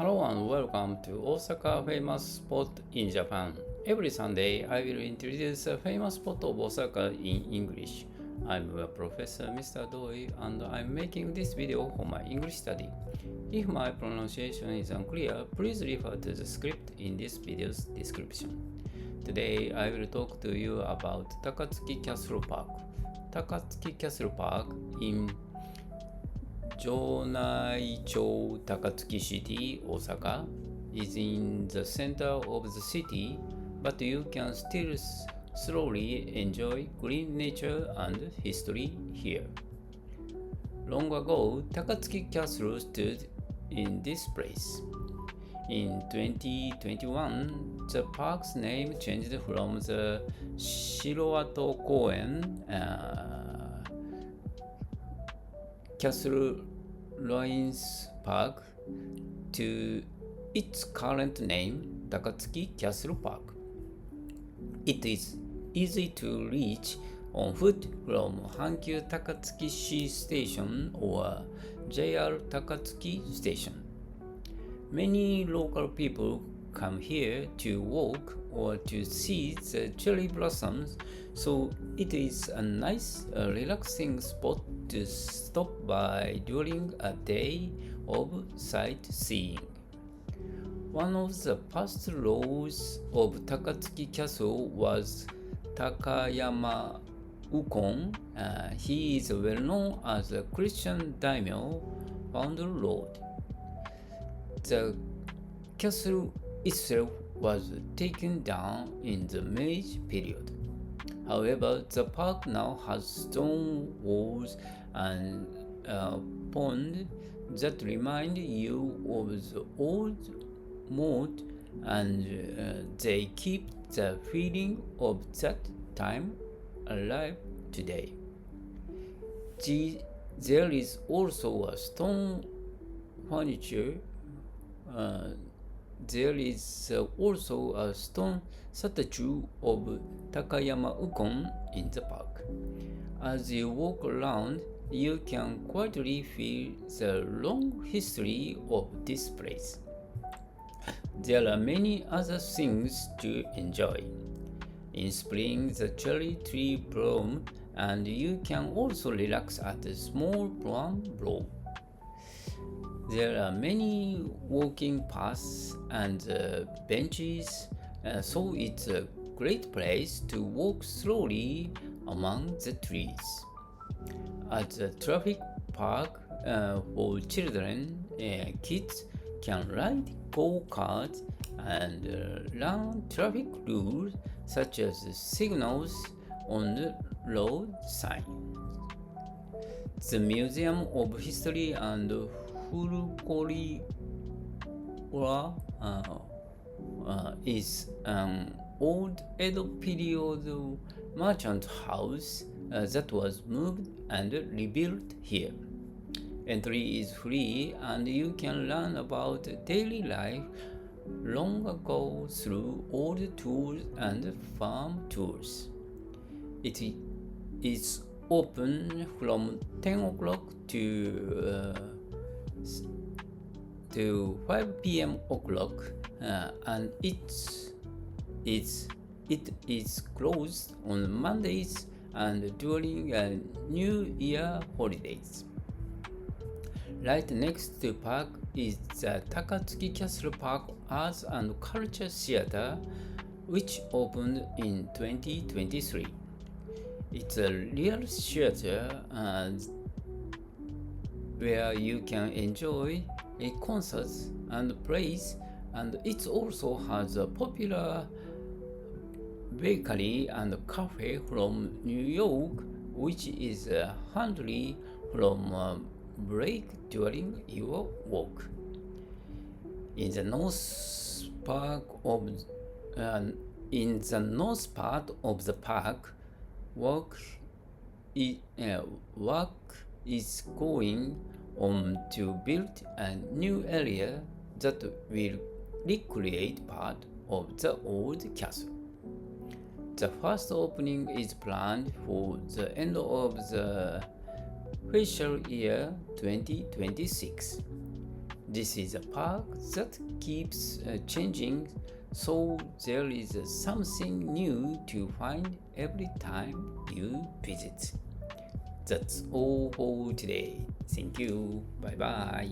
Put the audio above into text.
Hello and welcome to Osaka famous spot in Japan. Every Sunday I will introduce a famous spot of Osaka in English. I'm a professor Mr. Doi and I'm making this video for my English study. If my pronunciation is unclear, please refer to the script in this video's description. Today I will talk to you about Takatsuki Castle Park. Takatsuki Castle Park in Jonai-cho Takatsuki City, Osaka, is in the center of the city, but you can still slowly enjoy green nature and history here. Long ago, Takatsuki Castle stood in this place. In 2021, the park's name changed from the Shiroato Koen Castle Ruins Park to its current name, Takatsuki Castle Park. It is easy to reach on foot from Hankyu Takatsuki-shi Station or JR Takatsuki Station. Many local people come here to walk or to see the cherry blossoms, so it is a nice, relaxing spot to stop by during a day of sightseeing. One of the past lords of Takatsuki Castle was Takayama Ukon. He is well known as a Christian daimyo, founder lord. The castle itself was taken down in the Meiji period. However, the park now has stone walls and a pond that remind you of the old moat, and they keep the feeling of that time alive today. There is also a stone furniture. There is also a stone statue of Takayama Ukon in the park. As you walk around, you can quietly feel the long history of this place. There are many other things to enjoy. In spring, the cherry tree bloom, and you can also relax at the small plum grove. There are many walking paths and benches, so it's a great place to walk slowly among the trees. At the traffic park for children, kids can ride go-karts and learn traffic rules such as signals on the road sign. The Museum of History and Folklore is an old Edo period merchant house that was moved and rebuilt here. Entry is free and you can learn about daily life long ago through old tours and farm tours. It is open from 10 o'clock to 5 p.m. And it is closed on Mondays and during New Year holidays. Right next to the park is the Takatsuki Castle Park Arts and Culture Theater, which opened in 2023. It's a real theater where you can enjoy concerts and plays, and it also has a popular bakery and cafe from New York, which is handy from break during your walk. In the north part of the park, work is going on to build a new area that will recreate part of the old castle. The first opening is planned for the end of the fiscal year 2026. This is a park that keeps changing, so there is something new to find every time you visit. That's all for today. Thank you. Bye bye.